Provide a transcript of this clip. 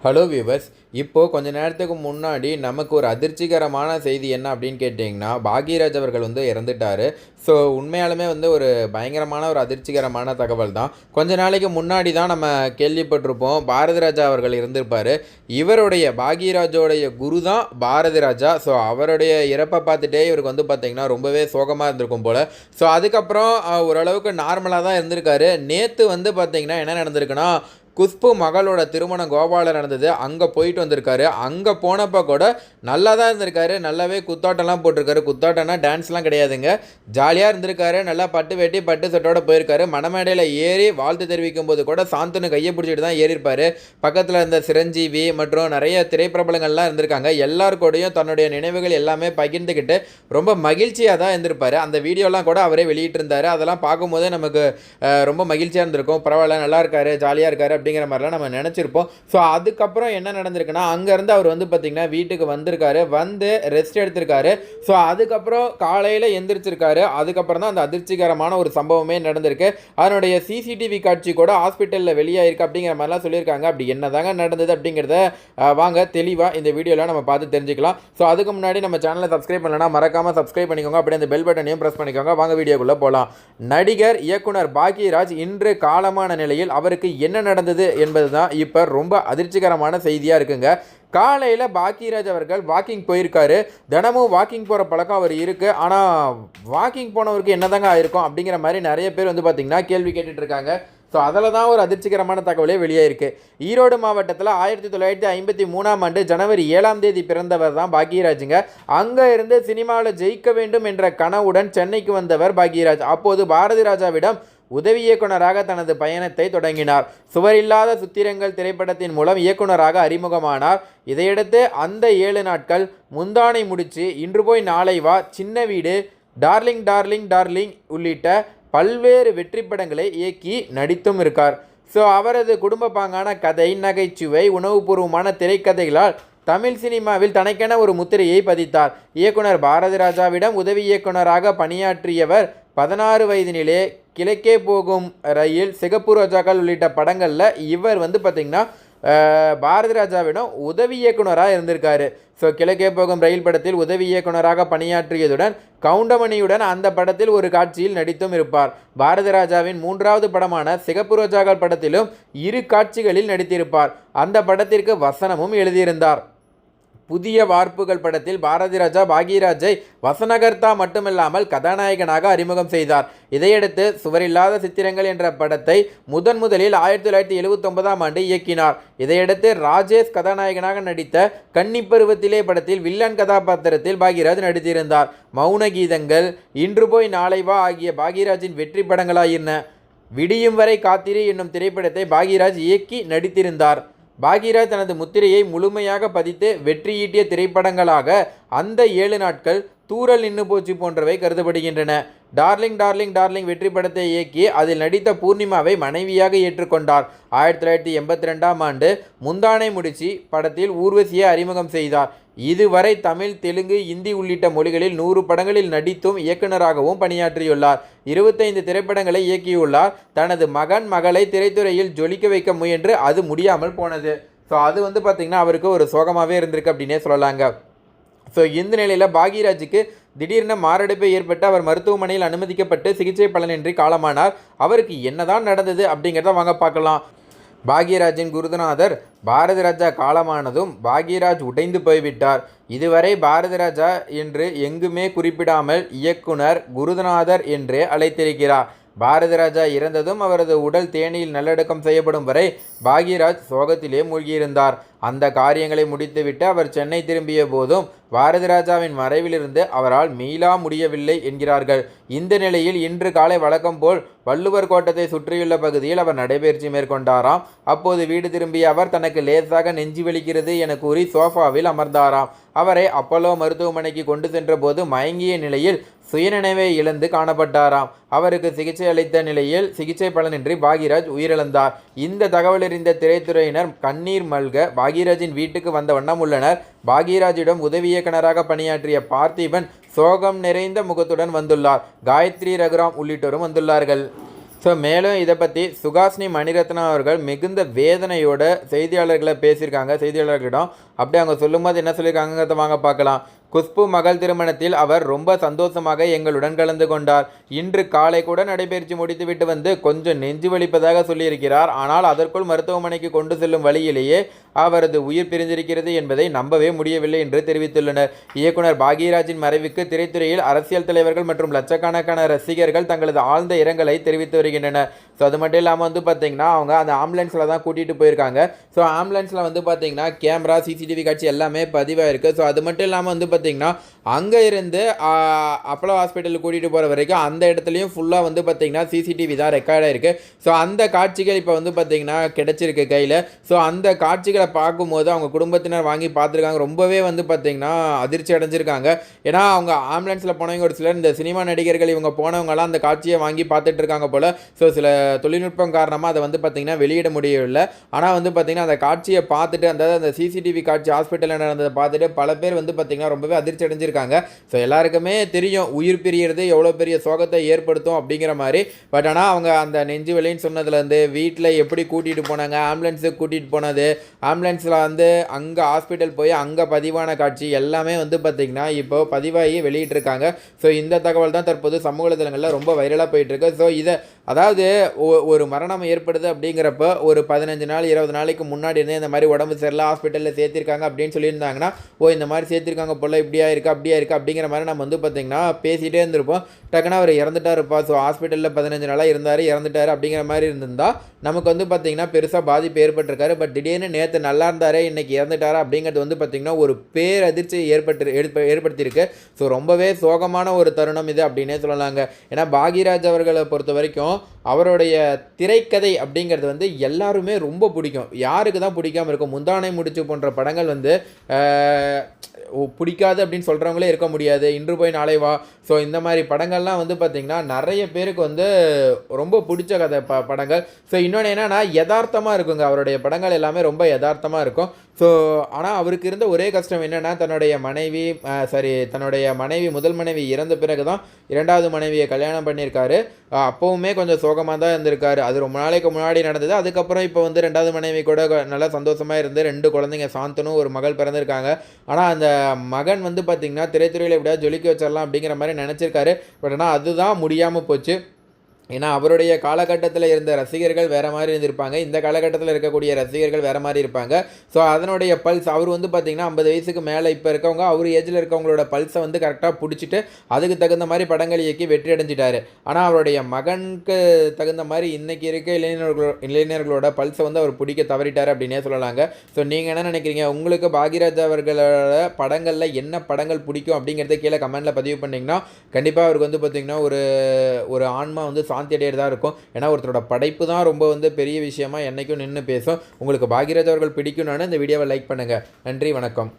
Hello viewers. இப்போது கொஞ்ச நேரத்துக்கு முன்னாடி நமக்கு ஒரு அதிர்ச்சிகரமான செய்தி என்ன அப்படின்னு கேட்டிங்கன்னா, பாக்யராஜ் அவர்கள் இறந்துட்டார். ஸோ உண்மையாலுமே ஒரு பயங்கரமான ஒரு அதிர்ச்சிகரமான தகவல் தான். கொஞ்ச நாளைக்கு முன்னாடி தான் நம்ம கேள்விப்பட்டிருப்போம், பாரதி ராஜா அவர்கள் இருந்திருப்பார். இவருடைய பாக்யராஜோடைய குரு தான் பாரதி ராஜா. ஸோ அவருடைய இறப்பை பார்த்துட்டே இவருக்கு பார்த்திங்கன்னா ரொம்பவே சோகமாக இருந்திருக்கும் போல். ஸோ அதுக்கப்புறம் ஓரளவுக்கு நார்மலாக தான் இருந்திருக்காரு. நேற்று பார்த்திங்கன்னா என்ன நடந்திருக்குன்னா, குஷ்பு மகளோட திருமணம் கோபாலில் நடந்தது. அங்கே போயிட்டு வந்திருக்காரு. அங்கே போனப்போ கூட நல்லா தான் இருந்திருக்காரு. நல்லாவே குத்தாட்டம்லாம் போட்டிருக்காரு. குத்தாட்டம்னா டான்ஸ்லாம் கிடையாதுங்க. ஜாலியாக இருந்திருக்காரு. நல்லா பட்டு வேட்டி பட்டு சட்டோட போயிருக்காரு. மணமேடையில் ஏறி வாழ்த்து தெரிவிக்கும் போது கூட சாந்தனு கையை பிடிச்சிட்டு தான் ஏறியிருப்பார். பக்கத்தில் இருந்த சிரஞ்சீவி மற்றும் நிறைய திரைப்பிரபலங்கள்லாம் இருந்திருக்காங்க. எல்லாருக்கூடையும் தன்னுடைய நினைவுகள் எல்லாமே பகிர்ந்துக்கிட்டு ரொம்ப மகிழ்ச்சியாக தான் இருந்திருப்பார். அந்த வீடியோலாம் கூட அவரே வெளியிட்டிருந்தார். அதெல்லாம் பார்க்கும்போதே நமக்கு ரொம்ப மகிழ்ச்சியாக இருந்திருக்கும். பரவாயில்ல, நல்லா இருக்காரு, ஜாலியாக இருக்காரு அப்படிங்கிற மாதிரிலாம் நம்ம நினச்சிருப்போம். ஸோ அதுக்கப்புறம் என்ன நடந்திருக்குன்னா, அங்கேருந்து அவர் பார்த்திங்கன்னா வீட்டுக்கு வந்திருக்காரு. வந்து ரெஸ்ட் எடுத்திருக்காரு. ஸோ அதுக்கப்புறம் காலையில் எந்திரிச்சிருக்காரு. அதுக்கப்புறம் தான் அந்த அதிர்ச்சிகரமான ஒரு சம்பவமே நடந்திருக்கு. அதனுடைய சிசிடிவி காட்சி கூட ஹாஸ்பிட்டலில் வெளியாயிருக்கு அப்படிங்கிற மாதிரிலாம் சொல்லியிருக்காங்க. அப்படி என்னதாங்க நடந்தது அப்படிங்கிறத வாங்க தெளிவாக இந்த வீடியோவில் நம்ம பார்த்து தெரிஞ்சுக்கலாம். ஸோ அதுக்கு முன்னாடி நம்ம சேனலை சப்ஸ்கிரைப் பண்ணலன்னா மறக்காமல் சப்ஸ்கிரைப் பண்ணிக்கோங்க. அப்படியே அந்த பெல் பட்டனையும் ப்ரெஸ் பண்ணிக்கோங்க. வாங்க வீடியோக்குள்ளே போகலாம். நடிகர் இயக்குனர் பாக்யராஜ் இன்று காலமான நிலையில் அவருக்கு என்ன நடந்தது என்பது தான் இப்போ ரொம்ப அதிர்ச்சிகரமான செய்தியாக இருக்குங்க. காலையில் பாக்யராஜ் அவர்கள் வாக்கிங் போயிருக்காரு. தினமும் வாக்கிங் போகிற பழக்கம் அவர் இருக்குது. ஆனால் வாக்கிங் போனவருக்கு என்னதாங்க ஆயிருக்கும் அப்படிங்கிற மாதிரி நிறைய பேர் பார்த்திங்கன்னா கேள்வி கேட்டுட்டு இருக்காங்க. ஸோ அதில் தான் ஒரு அதிர்ச்சிகரமான தகவலே வெளியாயிருக்கு. ஈரோடு மாவட்டத்தில் 1953ஆம் ஆண்டு ஜனவரி 7ஆம் தேதி பிறந்தவர் தான் பாக்யராஜுங்க. அங்கே இருந்து சினிமாவில் ஜெயிக்க வேண்டும் என்ற கனவுடன் சென்னைக்கு வந்தவர் பாக்யராஜ். அப்போது பாரதி ராஜாவிடம் உதவி இயக்குனராக தனது பயணத்தை தொடங்கினார். சுவரில்லாத சுத்திரங்கள் திரைப்படத்தின் மூலம் இயக்குனராக அறிமுகமானார். இதையடுத்து அந்த 7 நாட்கள், முந்தானை முடிச்சு, இன்று போய் நாளை வா, சின்ன வீடு, டார்லிங் டார்லிங் டார்லிங் உள்ளிட்ட பல்வேறு வெற்றி படங்களை இயக்கி நடித்தும் இருக்கார். ஸோ அவரது குடும்ப பாங்கான கதை, நகைச்சுவை, உணவுபூர்வமான திரைக்கதைகளால் தமிழ் சினிமாவில் தனக்கென ஒரு முத்திரையை பதித்தார். இயக்குனர் பாரதி ராஜாவிடம் உதவி இயக்குனராக பணியாற்றியவர் 16 வயதினிலே கிழக்கே போகும் ரயில், சிகப்பு ரோஜாக்கள் உள்ளிட்ட படங்களில் இவர் பார்த்திங்கன்னா பாரதி ராஜாவிடம் உதவி இயக்குனராக இருந்திருக்காரு. ஸோ கிழக்கே போகும் ரயில் படத்தில் உதவி இயக்குனராக பணியாற்றியதுடன் கவுண்டமணியுடன் அந்த படத்தில் ஒரு காட்சியில் நடித்தும் இருப்பார். பாரதி ராஜாவின் 3வது படமான சிகப்பு ரோஜாக்கள் படத்திலும் 2 காட்சிகளில் நடித்திருப்பார். அந்த படத்திற்கு வசனமும் எழுதியிருந்தார். புதிய வார்ப்புகள் படத்தில் பாரதி ராஜா பாக்யராஜை வசனகர்த்தா மட்டுமில்லாமல் கதாநாயகனாக அறிமுகம் செய்தார். இதையடுத்து சுவரில்லாத சித்திரங்கள் என்ற படத்தை முதலில் 1979ஆம் ஆண்டு இயக்கினார். இதையடுத்து ராஜேஷ் கதாநாயகனாக நடித்த கன்னிப்பருவத்திலே படத்தில் வில்லன் கதாபாத்திரத்தில் பாக்யராஜ் நடித்திருந்தார். மௌன கீதங்கள், இன்று போய் நாளை வா ஆகிய பாக்யராஜின் வெற்றி படங்களாயின. விடியும் வரை காத்திரு என்னும் திரைப்படத்தை பாக்யராஜ் இயக்கி நடித்திருந்தார். பாக்யராஜ் தனது முத்திரையை முழுமையாக பதித்து வெற்றியீட்டிய திரைப்படங்களாக அந்த 7 நாட்கள், தூரல் நின்று போச்சு போன்றவை கருதப்படுகின்றன. டார்லிங் டார்லிங் டார்லிங் வெற்றி படத்தை இயக்கி அதில் நடித்த பூர்ணிமாவை மனைவியாக ஏற்றுக்கொண்டார். 1982ஆம் ஆண்டு முந்தானை முடிச்சு படத்தில் ஊர்வசியை அறிமுகம் செய்தார். இதுவரை தமிழ், தெலுங்கு, இந்தி உள்ளிட்ட மொழிகளில் 100 படங்களில் நடித்தும் இயக்குனராகவும் பணியாற்றியுள்ளார். 25 திரைப்படங்களை இயக்கியுள்ளார். தனது மகளை திரைத்துறையில் ஜொலிக்க வைக்க முயன்று அது முடியாமல் போனது. ஸோ அது பார்த்திங்கன்னா அவருக்கு ஒரு சோகமாகவே இருந்திருக்கு அப்படின்னே சொல்லலாங்க. ஸோ இந்த நிலையில் பாக்யராஜுக்கு திடீர்னு மாரடைப்பு ஏற்பட்டு அவர் மருத்துவமனையில் அனுமதிக்கப்பட்டு சிகிச்சை பலனின்றி காலமானார். அவருக்கு என்னதான் நடந்தது அப்படிங்கிறத வாங்க பார்க்கலாம். பாக்யராஜின் குருநாதர் பாரதி ராஜா காலமானதும் பாக்யராஜ் உடைந்து போய்விட்டார். இதுவரை பாரதி ராஜா என்று எங்குமே குறிப்பிடாமல் இயக்குனர் குருநாதர் என்றே அழைத்திருக்கிறார். பாரதி ராஜா இறந்ததும் அவரது உடல் தேனியில் நல்லடக்கம் செய்யப்படும் வரை பாக்யராஜ் சோகத்திலே மூழ்கியிருந்தார். அந்த காரியங்களை முடித்துவிட்டு அவர் சென்னை திரும்பிய போதும் பாரதி ராஜாவின் மறைவிலிருந்து அவரால் மீளா முடியவில்லை என்கிறார்கள். இந்த நிலையில் இன்று காலை வழக்கம் போல் வள்ளுவர் கோட்டத்தை சுற்றியுள்ள பகுதியில் அவர் நடைபயிற்சி மேற்கொண்டாராம். அப்போது வீடு திரும்பிய அவர் தனக்கு லேசாக நெஞ்சு வலிக்கிறது என கூறி சோஃபாவில் அமர்ந்தாராம். அவரை அப்போலோ மருத்துவமனைக்கு கொண்டு சென்ற போது மயங்கிய நிலையில் சுயநினைவை இழந்து காணப்பட்டாராம். அவருக்கு சிகிச்சை அளித்த நிலையில் சிகிச்சை பலனின்றி பாக்யராஜ் உயிரிழந்தார். இந்த தகவலறிந்த திரைத்துறையினர் கண்ணீர் மல்க பாக்யராஜின் வீட்டுக்கு வந்த வண்ணம் உள்ளனர். பாக்யராஜிடம் உதவி இயக்குனராக பணியாற்றிய பார்த்திபன் சோகம் நிறைந்த முகத்துடன் வந்துள்ளார். காயத்ரி ரகுராம் உள்ளிட்டோரும் வந்துள்ளார்கள். ஸோ மேலும் இதை பற்றி சுகாசினி மணிரத்னம் அவர்கள் மிகுந்த வேதனையோட செய்தியாளர்களை பேசியிருக்காங்க. செய்தியாளர்களிடம் அப்படியே அவங்க சொல்லும்போது என்ன சொல்லியிருக்காங்கிறத வாங்க பார்க்கலாம். குஷ்பு மகள் திருமணத்தில் அவர் ரொம்ப சந்தோஷமாக எங்களுடன் கலந்து கொண்டார். இன்று காலை கூட நடைபெற்று முடித்துவிட்டு வந்து கொஞ்சம் நெஞ்சு வலிப்பதாக சொல்லியிருக்கிறார். ஆனால் அதற்குள் மருத்துவமனைக்கு கொண்டு செல்லும் வழியிலேயே அவரது உயிர் பிரிந்திருக்கிறது என்பதை நம்பவே முடியவில்லை என்று தெரிவித்துள்ளனர். இயக்குனர் பாக்யராஜின் மறைவுக்கு திரைத்துறையில் அரசியல் தலைவர்கள் மற்றும் லட்சக்கணக்கான ரசிகர்கள் தங்களது ஆழ்ந்த இரங்கலை தெரிவித்து வருகின்றனர். ஸோ அது மட்டும் இல்லாமல் வந்து பார்த்திங்கன்னா அவங்க அந்த ஆம்புலன்ஸில் தான் கூட்டிகிட்டு போயிருக்காங்க. ஸோ ஆம்புலன்ஸில் வந்து பார்த்திங்கன்னா கேமரா சிசிடிவி காட்சி எல்லாமே பதிவாயிருக்கு. ஸோ அது மட்டும் இல்லாமல் வந்து பார்த்திங்கன்னா அங்கே இருந்து அப்போலோ ஹாஸ்பிட்டலுக்கு கூட்டிகிட்டு போகிற வரைக்கும் அந்த இடத்துலையும் ஃபுல்லாக வந்து பார்த்திங்கன்னா சிசிடிவி தான் ரெக்கார்டாக இருக்குது. ஸோ அந்த காட்சிகள் இப்போ வந்து பார்த்திங்கன்னா கிடச்சிருக்கு கையில். ஸோ அந்த காட்சிகளை பார்க்கும்போது அவங்க குடும்பத்தினர் வாங்கி பார்த்துருக்காங்க. ரொம்பவே வந்து பார்த்திங்கன்னா அதிர்ச்சி அடைஞ்சிருக்காங்க. ஏன்னா அவங்க ஆம்புலன்ஸில் போனவங்க ஒரு சிலர் இந்த சினிமா நடிகர்கள் இவங்க போனவங்களாம் அந்த காட்சியை வாங்கி பார்த்துட்டு இருக்காங்க போல். ஸோ சில தொழில்நுட்பம் காரணமாக அதை வந்து பார்த்திங்கன்னா வெளியிட முடியவில்லை. ஆனால் வந்து பார்த்திங்கன்னா அந்த காட்சியை பார்த்துட்டு அந்த சிசிடிவி காட்சி ஹாஸ்பிட்டலில் நடந்ததை பார்த்துட்டு பல பேர் வந்து பார்த்திங்கன்னா ரொம்பவே அதிர்ச்சி அடைஞ்சிருக்காங்க. ஸோ எல்லாருக்குமே தெரியும் உயிர் பிரியறது எவ்வளோ பெரிய சோகத்தை ஏற்படுத்தும் அப்படிங்கிற மாதிரி. பட் ஆனால் அவங்க அந்த நெஞ்சு வலின்னு சொன்னதுலேருந்து வீட்டில் எப்படி கூட்டிகிட்டு போனாங்க, ஆம்புலன்ஸுக்கு கூட்டிகிட்டு போனது, ஆம்புலன்ஸில் வந்து அங்கே ஹாஸ்பிட்டல் போய் அங்கே பதிவான காட்சி எல்லாமே வந்து பார்த்திங்கன்னா இப்போ பதிவாகி வெளியிட்டிருக்காங்க. ஸோ இந்த தகவல் தான் தற்போது சமூக வலைதளங்களில் ரொம்ப வைரலாக போயிட்டுருக்கு. ஸோ இதை அதாவது ஒரு மரணம் ஏற்படுது அப்படிங்கிறப்ப ஒரு 15 நாள் 20 நாளைக்கு முன்னாடி இருந்தே இந்த மாதிரி உடம்பு சரியில்லை ஹாஸ்பிட்டலில் சேர்த்திருக்காங்க அப்படின்னு சொல்லியிருந்தாங்கன்னா இந்த மாதிரி சேர்த்திருக்காங்க போல் இப்படியா இருக்குது அப்படியா இருக்குது அப்படிங்கிற மாதிரி நம்ம வந்து பார்த்திங்கன்னா பேசிகிட்டே இருந்திருப்போம். டக்குனா அவர் இறந்துட்டாருப்பா, ஸோ ஹாஸ்பிட்டலில் 15 நாளாக இறந்துட்டார் அப்படிங்கிற மாதிரி இருந்திருந்தால் நமக்கு வந்து பார்த்திங்கன்னா பெருசாக பாதிப்பு ஏற்பட்டிருக்காரு. பட் திடீர்னு நேற்று நல்லா இருந்தாரே இன்றைக்கி இறந்துட்டாரா அப்படிங்கிறது வந்து பார்த்திங்கன்னா ஒரு பேரதிர்ச்சியை ஏற்படுத்தியிருக்கு. ஸோ ரொம்பவே சோகமான ஒரு தருணம் இது அப்படின்னே சொல்லலாங்க. ஏன்னா பாக்யராஜ் அவர்களை பொறுத்த வரைக்கும் அவருடைய திரைக்கதை அப்படிங்கிறது வந்து எல்லாருமே ரொம்ப பிடிக்கும். யாருக்கு தான் பிடிக்காமல் இருக்கும்? முந்தானை முடிச்சு போன்ற படங்கள் வந்து பிடிக்காது அப்படின்னு சொல்கிறவங்களே இருக்க முடியாது. இன்று போய் நாளை வா, ஸோ இந்த மாதிரி படங்கள்லாம் வந்து பார்த்திங்கன்னா நிறைய பேருக்கு வந்து ரொம்ப பிடிச்ச கதை படங்கள். ஸோ இன்னொன்று என்னென்னா யதார்த்தமாக இருக்குங்க. அவருடைய படங்கள் எல்லாமே ரொம்ப யதார்த்தமாக இருக்கும். ஸோ ஆனால் அவருக்கு இருந்த ஒரே கஷ்டம் என்னென்னா தன்னுடைய மனைவி முதல் மனைவி இறந்த பிறகு தான் இரண்டாவது மனைவியை கல்யாணம் பண்ணியிருக்காரு. அப்போவுமே கொஞ்சம் சோகமாக தான் இருந்திருக்காரு. அது ரொம்ப நாளைக்கு முன்னாடி நடந்தது. அதுக்கப்புறம் இப்போ வந்து ரெண்டாவது மனைவி கூட நல்லா சந்தோஷமாக இருந்து 2 குழந்தைங்க சாந்தனும் ஒரு மகள் பிறந்திருக்காங்க. ஆனால் அந்த மகன் வந்து பார்த்திங்கன்னா திரைத்துறையில் எப்படியாவது ஜொலிக்க வச்சிடலாம் அப்படிங்கிற மாதிரி நினச்சிருக்காரு. பட் ஆனால் அதுதான் முடியாமல் போச்சு. ஏன்னா அவருடைய காலகட்டத்தில் இருந்த ரசிகர்கள் வேறு மாதிரி இருந்திருப்பாங்க, இந்த காலகட்டத்தில் இருக்கக்கூடிய ரசிகர்கள் வேறு மாதிரி இருப்பாங்க. ஸோ அதனுடைய பல்ஸ் அவர் வந்து பார்த்திங்கன்னா 50 வயசுக்கு மேலே இப்போ இருக்கவங்க அவர் ஏஜில் இருக்கவங்களோட பல்ஸை வந்து கரெக்டாக பிடிச்சிட்டு அதுக்கு தகுந்த மாதிரி படங்கள் இயக்கி வெற்றி அடைஞ்சிட்டாரு. ஆனால் அவருடைய மகனுக்கு தகுந்த மாதிரி இன்றைக்கி இருக்க இளைஞர்களோட பல்ஸை வந்து அவர் பிடிக்க தவறிட்டார் அப்படின்னே சொல்லலாங்க. ஸோ நீங்கள் என்ன நினைக்கிறீங்க? உங்களுக்கு பாக்யராஜ் அவர்களோட படங்களில் என்ன படங்கள் பிடிக்கும் அப்படிங்கிறத கீழே கமெண்ட்டில் பதிவு பண்ணிங்கன்னா கண்டிப்பாக அவருக்கு வந்து பார்த்திங்கன்னா ஒரு ஆன்மா வந்து சாந்தி அடையிறதா இருக்கும். ஏன்னா ஒருத்தரோட படைப்பு தான் ரொம்ப வந்து பெரிய விஷயமா என்றைக்கும் நின்று பேசும். உங்களுக்கு பாக்யராஜ் அவர்கள் பிடிக்கும்னு இந்த வீடியோவை லைக் பண்ணுங்கள். நன்றி, வணக்கம்.